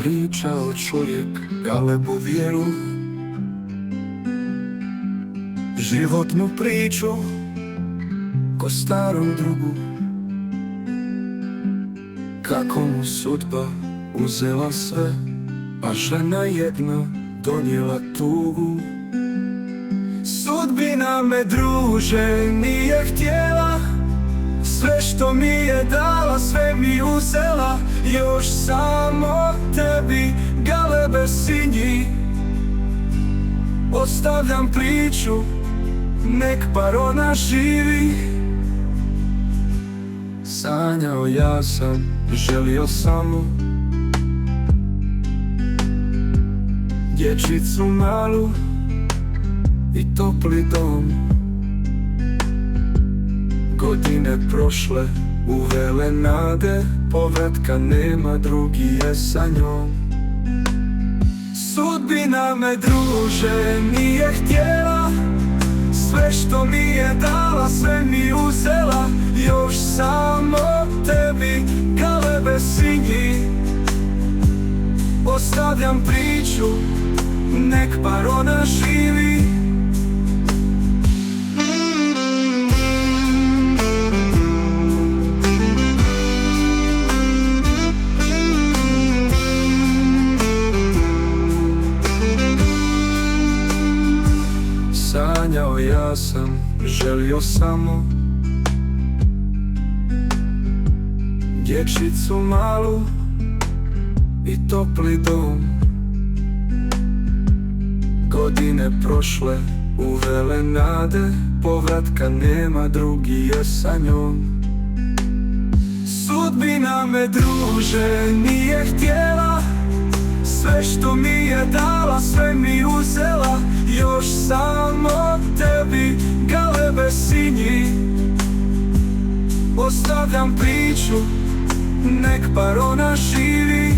Pričao čovjek Galebu vjeru, životnu priču ko starom drugu, kako mu sudba uzela sve, a žena jedna donijela tugu. Sudbina me, druže, nije htjela, sve što mi je dala, sve mi uzela. Još samo tebi, Galebe sinji, ostavljam priču, nek bar ona živi. Sanjao ja sam, želio samo dječicu malu i topli dom. Godine prošle, uvele nade, povratka nema, drugi je sa njom. Sudbina me, druže, nije htjela, sve što mi je dala, sve mi uzela. Još samo tebi, Galebe sinji, ostavljam priču, nek bar ona živi. Sanjao ja sam, želio samo dječicu malu i topli dom. Godine prošle, uvele nade, povratka nema, drugi je sa njom. Sudbina me, druže, nije htjela, sve što mi je dala, sve mi uzela. Još samo tebi, Galebe sinji, ostavljam priču, nek bar ona živi.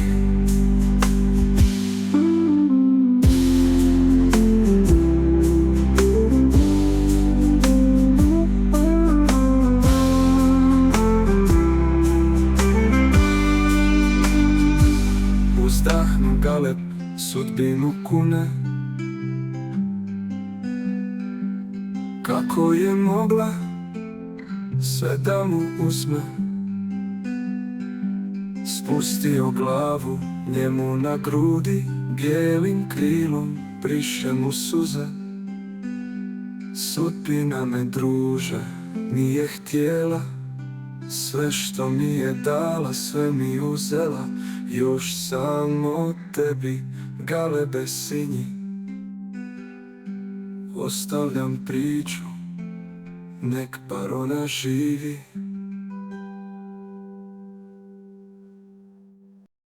Uzdahnu Galeb, sudbinu kune, kako je mogla sve da mu uzme. Spustio glavu njemu na grudi, bijelim krilom briše mu suze. Sudbina me, druže, nije htjela, sve što mi je dala, sve mi uzela. Još samo tebi, Galebe sinji, ostavljam priču, nek bar ona živi.